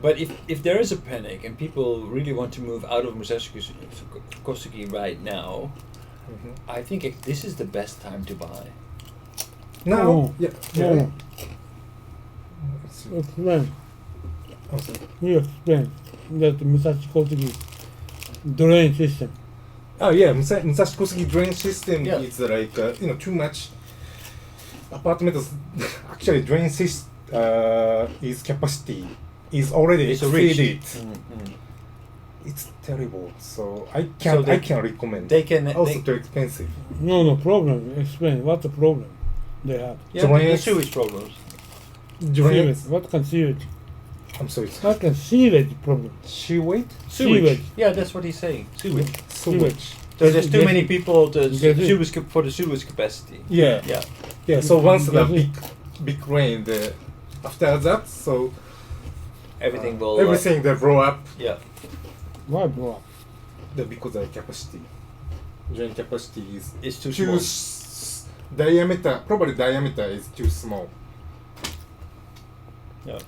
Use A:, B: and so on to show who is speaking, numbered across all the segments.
A: But if there is a panic and people really want to move out of Musashi Kosugi right now, I think this is the best time to buy.
B: Now,
C: No. Explain. You explain that Musashi Kosugi drain system.
B: Oh yeah, Musashi Kosugi drain system
A: Yeah.
B: is like too much apartments. Actually, drain system is capacity is already exceeded. It's terrible. So I can't recommend.
A: They can
B: Also too expensive.
C: No problem. Explain what's the problem they have.
A: the sewage problems.
B: Drain.
C: Sewage. What can sewage?
B: I'm sorry.
C: What can sewage problem?
B: Sewage.
C: Sewage.
A: Yeah, that's what he's saying. Sewage.
B: Sewage.
A: So there's too many people to
C: Get it.
A: sewage for the sewage capacity.
B: Yeah.
A: Yeah.
B: Yeah. So once the
C: Get it.
B: big rain, after that, so
A: Everything will.
B: everything that blow up.
A: Yeah.
C: Why blow up?
B: Because the capacity, drain capacity is
A: It's too small.
B: diameter. Probably diameter is too small.
A: Yeah.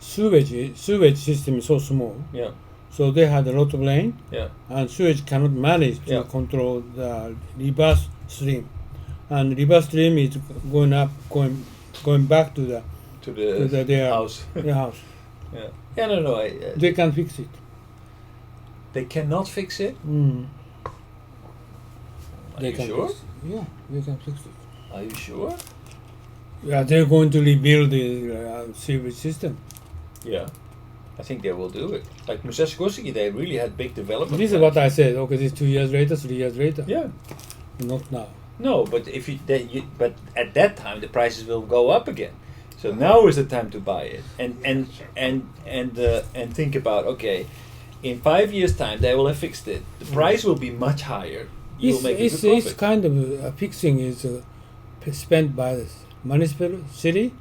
C: Sewage system is so small.
A: Yeah.
C: So they had a lot of rain,
A: Yeah.
C: and sewage cannot manage to
A: Yeah.
C: control the reverse stream, and reverse stream is going up, going back to the
A: To the
C: their
A: house.
C: their house.
A: Yeah. Yeah. No.
C: They can fix it.
A: They cannot fix it. Are
C: They
A: you
C: can
A: sure?
C: fix it. Yeah, they can fix it.
A: Are you sure?
C: Yeah, they're going to rebuild the sewage system.
A: Yeah. I think they will do it. Like Musashi Kosugi, they really had big development.
C: This is what I said. Okay, this 2 years later, 3 years later.
A: Yeah.
C: Not now.
A: No, but but at that time the prices will go up again. So now is the time to buy it, and think about, okay, in 5 years' time they will have fixed it. The price will be much higher. You will make a good
C: It's
A: profit.
C: kind of fixing is spent by the municipal city,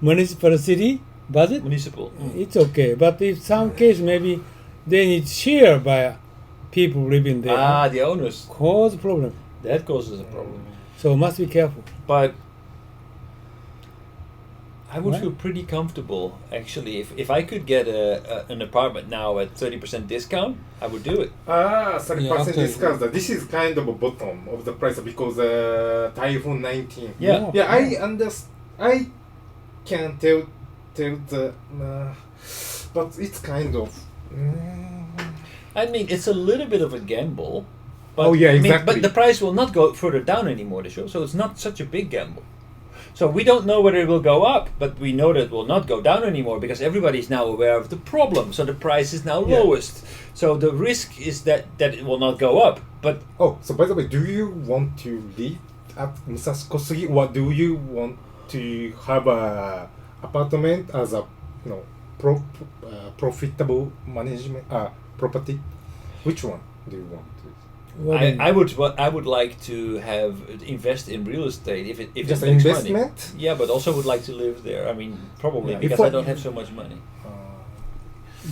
C: municipal city budget.
A: Municipal.
C: It's okay, but in some case maybe they need share by people living there.
A: Ah, the owners.
C: Cause problem.
A: That causes a problem.
C: So must be careful.
A: But I would
C: Right.
A: feel pretty comfortable actually if I could get an apartment now at 30% discount, I would do it.
B: 30%
C: Yeah, after-
B: discount. This is kind of a bottom of the price because Typhoon 19.
A: Yeah.
B: Yeah, I can tell the, but it's kind of.
A: I mean, it's a little bit of a gamble. But,
B: Oh, yeah,
A: I mean,
B: exactly.
A: but the price will not go further down anymore, the show, so it's not such a big gamble. So we don't know whether it will go up, but we know that it will not go down anymore because everybody's now aware of the problem. So the price is now
B: Yeah.
A: lowest. So the risk is that it will not go up. But
B: Oh, so by the way, do you want to live at Musashi Kosugi, or do you want to have a apartment as a profitable management property? Which one do you want?
A: I would like to invest in real estate if it
B: Just
A: makes
B: investment?
A: money. Yeah, but also would like to live there. I mean, probably
B: Yeah,
A: because
B: if
A: I don't have so much money.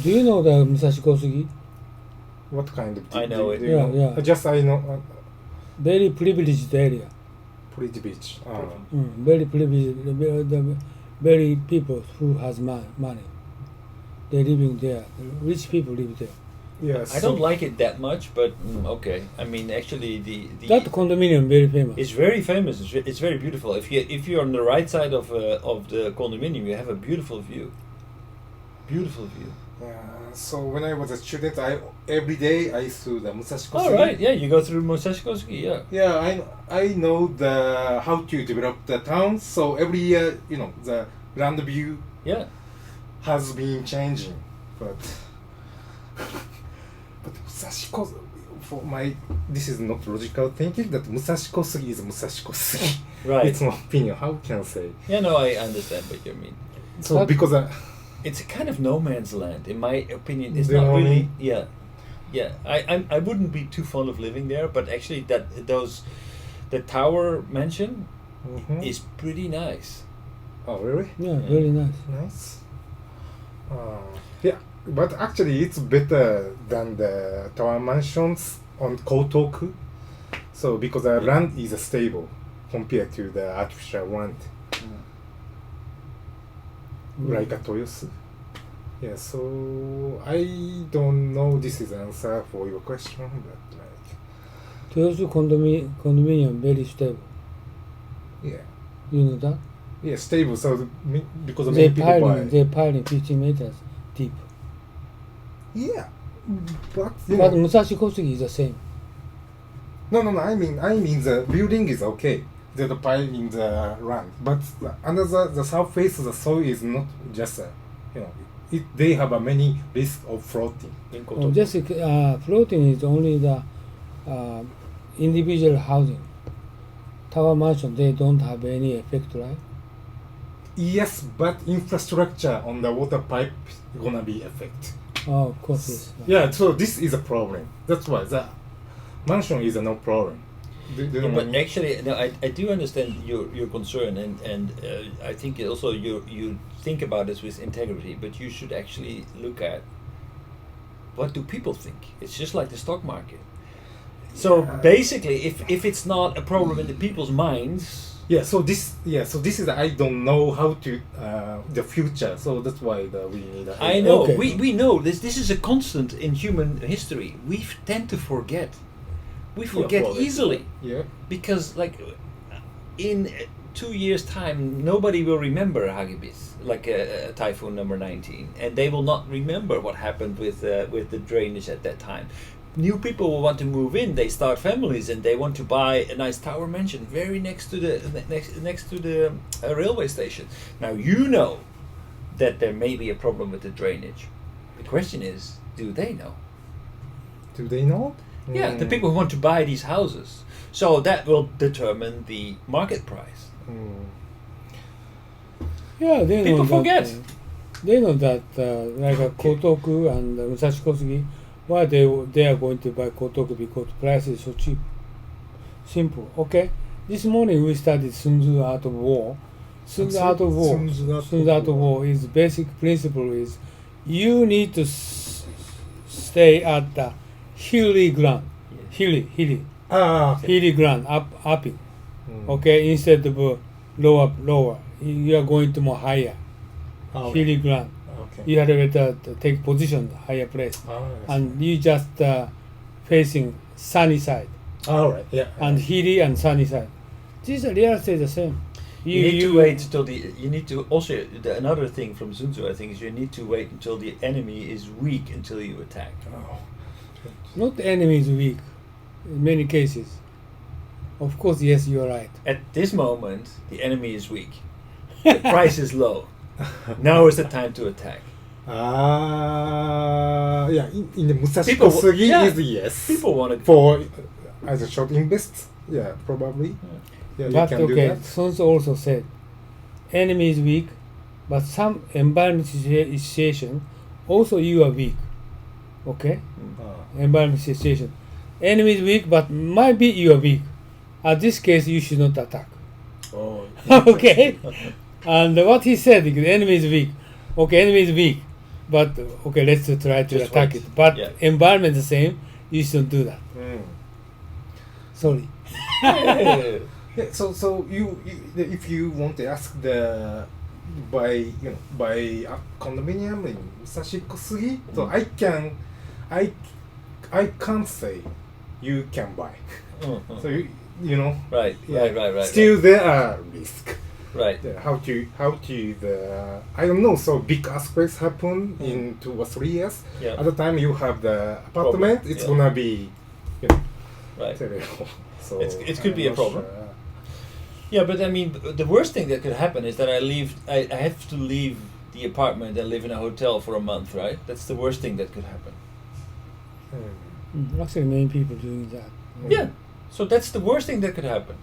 C: Do you know the Musashi Kosugi?
B: What kind of?
A: I know it.
B: Do you
C: Yeah,
B: know?
C: yeah.
B: Just I know.
C: Very privileged area.
B: Pretty beach.
C: Very privileged. The very people who has money. They living there. Rich people live there.
B: Yes.
A: I don't like it that much, but okay. I mean, actually, the
C: That condominium very famous.
A: it's very famous. It's very beautiful. If you're on the right side of the condominium, you have a beautiful view. Beautiful view.
B: So when I was a student, every day I saw the Musashi Kosugi.
A: All right. Yeah, you go through Musashi Kosugi. Yeah.
B: Yeah, I know the how to develop the town. So every year, the land view
A: Yeah.
B: has been changing, but Musashi Kosugi, this is not logical thinking that Musashi Kosugi is Musashi Kosugi.
A: Right.
B: It's my opinion. How can I say?
A: Yeah. No, I understand what you mean.
B: So
C: But-
B: because
A: It's a kind of no man's land, in my opinion. It's
B: Do you
A: not
B: know what I
A: really.
B: mean?
A: Yeah. Yeah. I wouldn't be too fond of living there, but actually the tower mansion is pretty nice.
B: Oh really?
C: Yeah, very nice.
B: Nice. Yeah, but actually it's better than the tower mansions on Kotoku. So because the land is stable compared to the artificial land. like a Toyosu. Yeah, so I don't know this is answer for your question, but
C: Toyosu condominium very stable.
B: yeah,
C: You know that?
B: yeah, stable. So because
C: They
B: many people buy.
C: they're piling 15 meters deep.
B: Yeah, but you
C: But
B: know,
C: Musashi Kosugi is the same.
B: no. I mean the building is okay. The piling the land, but the surface of the soil is not just you know. They have a many risk of floating.
C: Just floating is only the individual housing. Tower mansion, they don't have any effect, right?
B: Yes, but infrastructure on the water pipe gonna be affect.
C: Oh, of course, yes.
B: Yeah, so this is a problem. That's why the mansion is a no problem. Do you know what I
A: But
B: mean?
A: actually, no, I do understand your concern, and I think also you think about this with integrity. But you should actually look at what do people think. It's just like the stock market. So basically, if it's not a problem in the people's minds,
B: So this is I don't know how to the future. So that's why we need.
A: I know
C: Okay.
A: we know this is a constant in human history. We tend to forget. We forget easily.
B: Yeah.
A: Because like in 2 years time nobody will remember Hagibis, like typhoon number 19, and they will not remember what happened with the drainage at that time. New people will want to move in, they start families, and they want to buy a nice tower mansion very next to the next to the railway station. Now you know that there may be a problem with the drainage. The question is, do they know?
B: Do they know?
A: Yeah, the people who want to buy these houses. So that will determine the market price.
C: Yeah, they
A: People
C: know
A: forget.
C: that. They know that, like Kotoku and Musashi Kosugi, why they are going to buy Kotoku because price is so cheap. Simple. Okay. This morning we studied Sun Tzu Art of War. Sun Tzu Art of War.
B: Sun Tzu Art
C: Sun Tzu Art of War is basic principle is you need to stay at the hilly ground, hilly
B: Okay.
C: ground, upping. Okay, instead of lower, you are going to more higher, hilly ground.
B: Okay.
C: You had better take position higher place, and you just facing sunny side
B: All right. Yeah.
C: and hilly and sunny side. This is real estate the same.
A: You need to wait until you need to also another thing from Sun Tzu I think is you need to wait until the enemy is weak until you attack.
B: Oh.
C: Not the enemy is weak. In many cases, of course, yes, you are right.
A: At this moment, the enemy is weak. The price is low. Now is the time to attack.
B: Yeah. In the Musashi
A: People-
B: Kosugi
A: yeah.
B: is yes.
A: People want to.
B: For as a short invest. Yeah, probably. Yeah,
C: But
B: you can do
C: okay,
B: that.
C: Sun Tzu also said, enemy is weak, but some environment situation, also you are weak. Okay? Environment situation. Enemy is weak, but might be you are weak. At this case, you should not attack.
B: Oh.
C: Okay? And what he said, the enemy is weak. Okay, enemy is weak, but okay, let's try to
A: Just
C: attack
A: wait.
C: it. But
A: Yeah.
C: environment the same, you shouldn't do that. Sorry.
A: Yeah.
B: Yeah, so you if you want to ask the buy a condominium in Musashi Kosugi, so I can't say you can buy. So you know.
A: Right.
B: Still there are risk.
A: Right.
B: How to I don't know. So big earthquakes happen in 2 or 3 years.
A: Yeah.
B: At the time you have the apartment,
A: Problem,
B: it's
A: yeah.
B: gonna be
A: Right.
B: terrible. So
A: It could be
B: I'm
A: a
B: not
A: problem.
B: sure.
A: Yeah, but I mean, the worst thing that could happen is that I have to leave the apartment and live in a hotel for a month, right? That's the worst thing that could happen.
C: Actually, many people doing that.
A: Yeah. So that's the worst thing that could happen.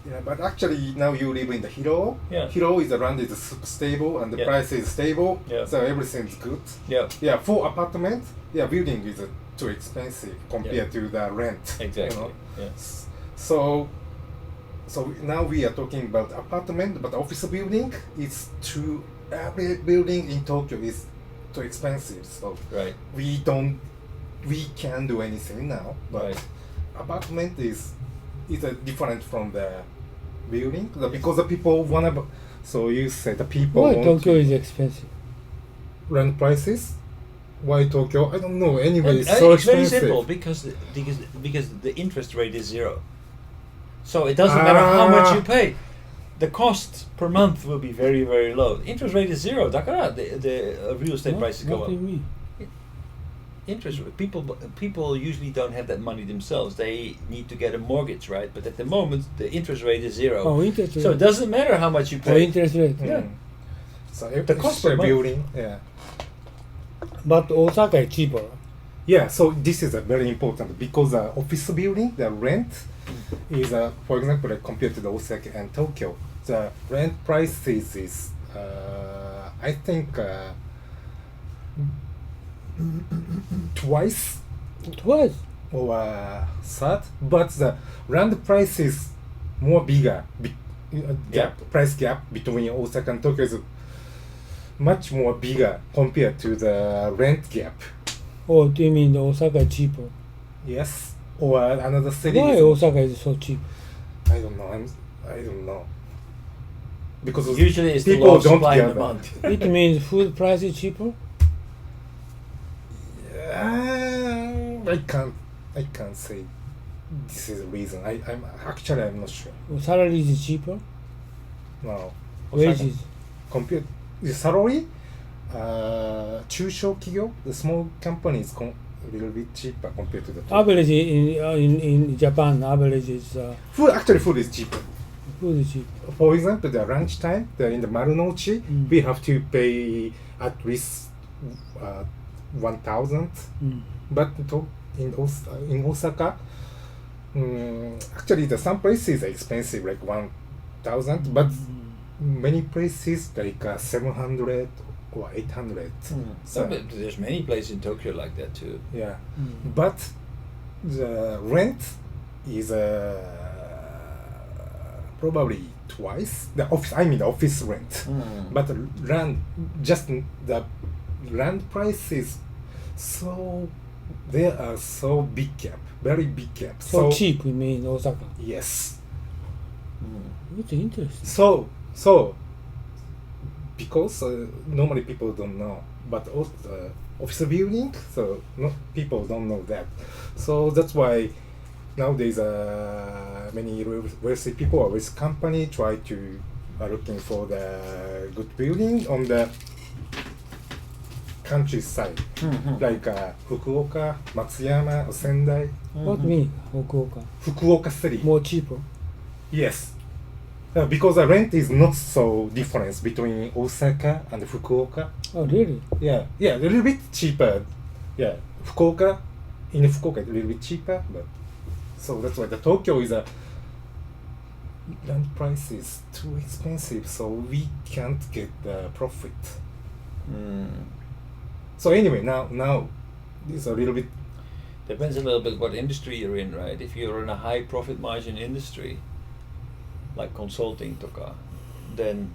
B: Yeah, but actually now you live in the Hiro.
A: Yeah.
B: Hiro is the land is super stable and the
A: Yeah.
B: price is stable.
A: Yeah.
B: So everything's good.
A: Yeah.
B: Yeah, for apartment, building is too expensive compared to the rent.
A: Exactly.
B: You know?
A: Yeah.
B: So now we are talking about apartment, but office building is too. Every building in Tokyo is too expensive. So
A: Right.
B: we can't do anything now. But
A: Right.
B: apartment is different from the building because the people wanna. So you say the people
C: Why
B: want
C: Tokyo
B: to
C: is expensive?
B: rent prices. Why Tokyo? I don't know. Anyway, it's
A: And,
B: so
A: it's very
B: expensive.
A: simple because the interest rate is 0. So it doesn't matter how much you pay. The cost per month will be very, very low. Interest rate is 0. だからthe real estate prices go
C: What do you
A: up.
C: mean?
A: Interest rate. People usually don't have that money themselves. They need to get a mortgage, right? But at the moment, the interest rate is 0.
C: Oh, interest rate.
A: So it doesn't matter how much you
C: Oh,
A: pay.
C: interest rate.
A: Yeah.
B: So if
A: The cost per
B: per
A: month.
B: building, yeah.
C: But Osaka is cheaper.
B: Yeah, so this is very important because office building, the rent is, for example, compared to the Osaka and Tokyo, the rent prices is, I think, twice
C: Twice.
B: or third, but the rent price is more bigger. Price gap between Osaka and Tokyo is much more bigger compared to the rent gap.
C: Oh, do you mean Osaka is cheaper?
B: Yes, or another city.
C: Why
B: is-
C: Osaka is so cheap?
B: I don't know. I don't know. Because
A: Usually it's the
B: people
A: law of
B: don't
A: supply and
B: gather.
A: demand.
C: It means food price is cheaper?
B: I can't say this is the reason. I'm not sure.
C: Salary is cheaper?
B: No.
C: Wages?
B: Compare the salary, 中小企業, the small companies a little bit cheaper compared to the
C: Average in Japan, average is
B: food. Actually, food is cheaper.
C: food is cheaper.
B: For example, the lunchtime, in the Marunouchi, we have to pay at least 1,000. But in Osaka, actually, some places are expensive, like 1,000, but many places like 700 or 800.
A: So, but there's many places in Tokyo like that too.
B: Yeah, but the rent is probably twice the office. I mean the office rent, but the land price is so there are so big gap, very big gap.
C: So cheap, you mean Osaka?
B: Yes.
C: It's interesting.
B: So because normally people don't know, but office building, so people don't know that. So that's why nowadays many wealthy people or with company try to looking for the good building on the countryside, like Fukuoka, Matsuyama, or Sendai.
C: What mean Fukuoka?
B: Fukuoka city.
C: More cheaper?
B: Yes. Because the rent is not so difference between Osaka and Fukuoka.
C: Oh, really?
B: Yeah, a little bit cheaper. Yeah, in Fukuoka a little bit cheaper, but so that's why the Tokyo is land price is too expensive, so we can't get the profit. So anyway, now it's a little bit.
A: Depends a little bit what industry you're in, right? If you're in a high profit margin industry, like consulting toka, then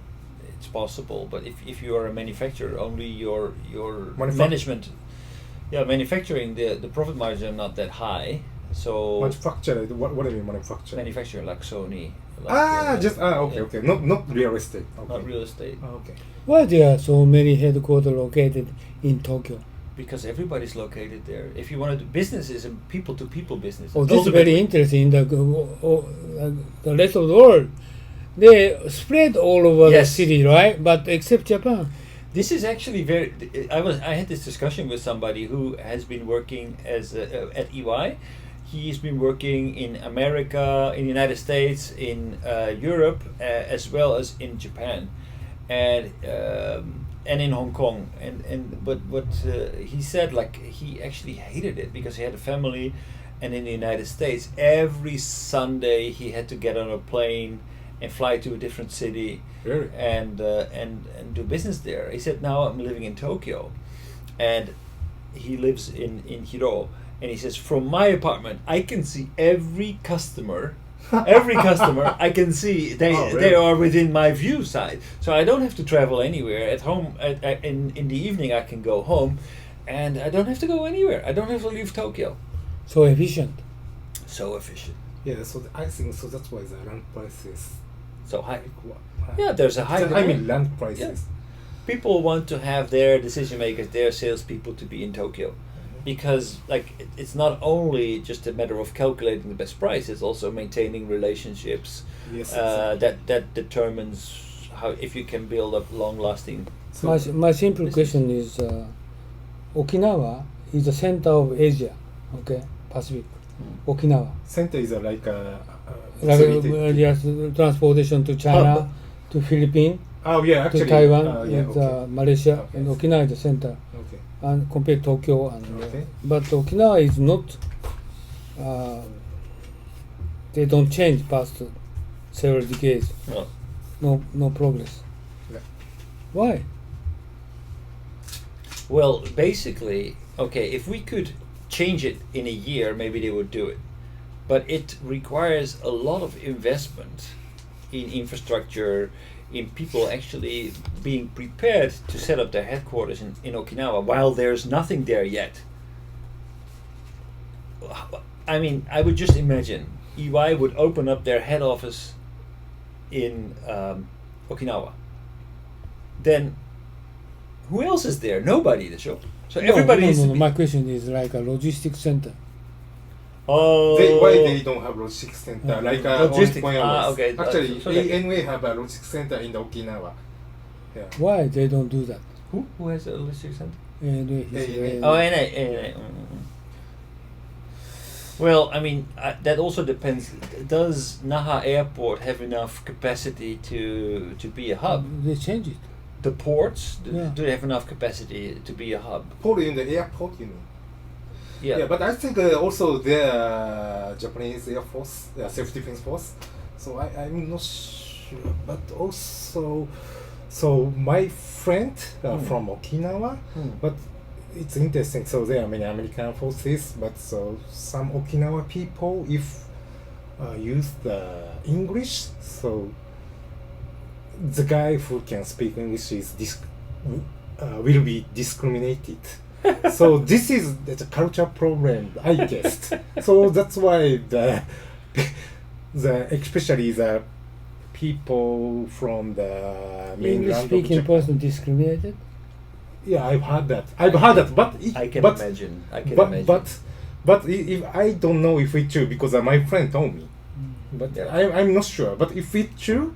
A: it's possible. But if you are a manufacturer, only your management, manufacturing, the profit margin are not that high. So
B: Manufacturer, what do you mean manufacturer?
A: manufacturer like Sony. Like,
B: Okay. Not real estate. Okay.
A: Not real estate.
B: Okay.
C: Why there are so many headquarters located in Tokyo?
A: Because everybody's located there. If you want to do businesses and people-to-people business.
C: Oh, this is very
A: ultimately-
C: interesting. The rest of the world, they spread all over the
A: Yes.
C: city, right? But except Japan.
A: This is actually very. I had this discussion with somebody who has been working as at EY. He's been working in America, in the United States, in Europe, as well as in Japan, and in Hong Kong. But what he said, like he actually hated it because he had a family, and in the United States, every Sunday he had to get on a plane and fly to a different city.
B: Really?
A: And do business there. He said, now I'm living in Tokyo, and he lives in Hiro, and he says, from my apartment I can see every customer I can see they are within my view side, so I don't have to travel anywhere. At home in the evening I can go home, and I don't have to go anywhere. I don't have to leave Tokyo.
C: So efficient.
A: So efficient.
B: Yeah, so I think so. That's why the land price is
A: So high. Yeah, there's a high
B: I
A: demand.
B: mean land prices.
A: People want to have their decision makers, their salespeople, to be in Tokyo, because like it's not only just a matter of calculating the best price; it's also maintaining relationships.
B: Yes.
A: That determines how if you can build up long-lasting.
B: So
C: My simple question is, Okinawa is the center of Asia, okay, Pacific. Okinawa.
B: center is like
C: Yes, transportation to China,
A: Hub.
C: to Philippines,
B: oh yeah,
C: to
B: actually.
C: Taiwan,
B: Yeah,
C: and
B: okay.
C: Malaysia,
B: Okay.
C: and Okinawa is the center.
B: Okay.
C: And compared to Tokyo, and
B: Okay.
C: but Okinawa is not. They don't change past several decades.
A: No.
C: No progress.
B: Yeah.
C: Why?
A: Well, basically, okay, if we could change it in a year, maybe they would do it. But it requires a lot of investment in infrastructure, in people actually being prepared to set up their headquarters in Okinawa while there's nothing there yet. I mean, I would just imagine EY would open up their head office in Okinawa. Then who else is there? Nobody, the show. So everybody
C: no,
A: needs to be.
C: My question is like a logistics center.
A: Oh,
B: Why they don't have logistics center? Like
A: Logistics,
B: on Point
A: okay.
B: Actually,
A: So they-
B: ANA have a logistics center in Okinawa. Yeah.
C: Why they don't do that?
A: Who has a logistics center?
C: And
A: Oh, NA. Well, I mean, that also depends. Does Naha Airport have enough capacity to be a hub?
C: They change it.
A: The ports,
C: Yeah.
A: do they have enough capacity to be a hub?
B: Port in the airport, you mean?
A: Yeah.
B: Yeah, but I think also the Japanese Air Force, self-defense force. So I'm not sure, but also, so my friend from Okinawa, but it's interesting. So there are many American forces, but so some Okinawa people, if use the English, so the guy who can speak English is will be discriminated. So this is the culture problem, I guess. So that's why the especially the people from the
C: English
B: mainland of
C: speaking
B: Japan.
C: person discriminated.
B: Yeah, I've heard that. But
A: I can
B: but,
A: imagine. I can
B: but,
A: imagine.
B: but if I don't know if it's true because my friend told me. But
A: Yeah.
B: I'm not sure. But if it's true,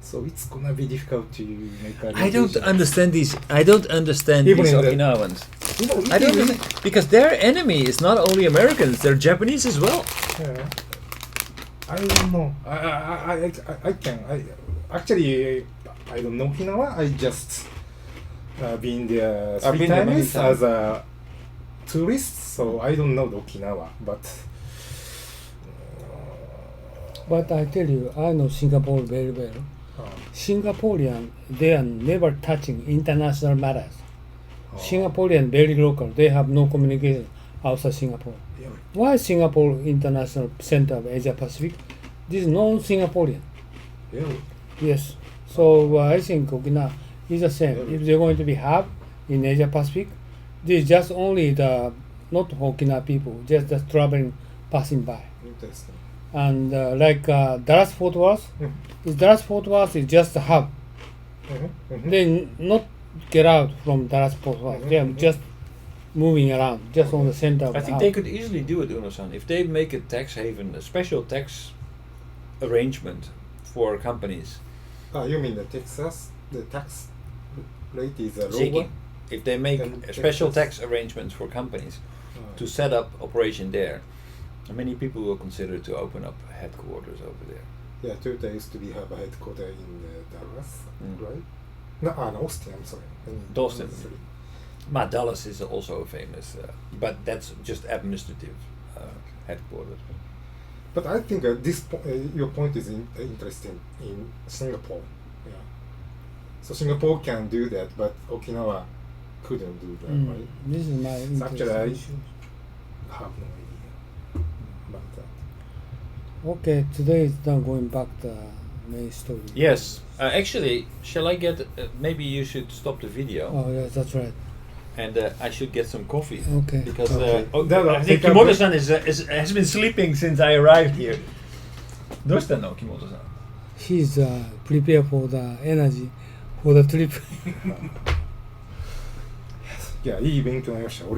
B: so it's gonna be difficult to make a
A: I don't
B: decision.
A: understand these. I don't understand
B: Even
A: these
B: in the-
A: Okinawans.
B: Even
A: I don't
B: if-
A: understand, because their enemy is not only Americans; they're Japanese as well.
B: Yeah. I don't know. I can. Actually I don't know Okinawa. I just been there
A: I've
B: 3
A: been there many
B: times
A: times.
B: as a tourist, so I don't know the Okinawa.
C: But I tell you, I know Singapore very well. Singaporean, they are never touching international matters. Singaporean very local. They have no communication outside Singapore.
B: Yeah.
C: Why Singapore International Center of Asia Pacific? This is non-Singaporean.
B: Yeah.
C: Yes. So I think Okinawa is the same.
B: Yeah.
C: If they're going to be hub in Asia Pacific, this is just only the not Okinawa people, just the traveling, passing by.
B: Interesting.
C: And like Dallas Fort Worth, Dallas Fort Worth is just a hub. They not get out from Dallas Fort Worth. They are just moving around, just on the center of
A: I
C: the
A: think
C: hub.
A: they could easily do it, Uno-san, if they make a tax haven, a special tax arrangement for companies.
B: You mean the Texas? The tax rate is lower?
A: Seeking. If they make
B: Then
A: a special
B: Texas.
A: tax arrangements for companies to set up operation there, many people will consider to open up headquarters over there.
B: Yeah, Toyota used to be have a headquarters in Dallas,
A: Mm.
B: right? No, Austin. I'm sorry.
A: Austin. Dallas is also famous, but that's just administrative headquarters.
B: But I think your point is interesting in Singapore. Yeah. So Singapore can do that, but Okinawa couldn't do that, right?
C: This is my
B: So actually, I
C: interest issue.
B: have no idea about that.
C: Okay, today is now going back the main story.
A: Yes, actually, shall I get? Maybe you should stop the video,
C: Oh yes, that's right.
A: and I should get some coffee
C: Okay.
A: because
B: Okay.
A: I think
B: Take a
A: Kimoto-san has been sleeping since I arrived here. どうしたの、Kimoto-san?
C: he's prepare for the energy for the trip.
B: いやいい勉強になりました。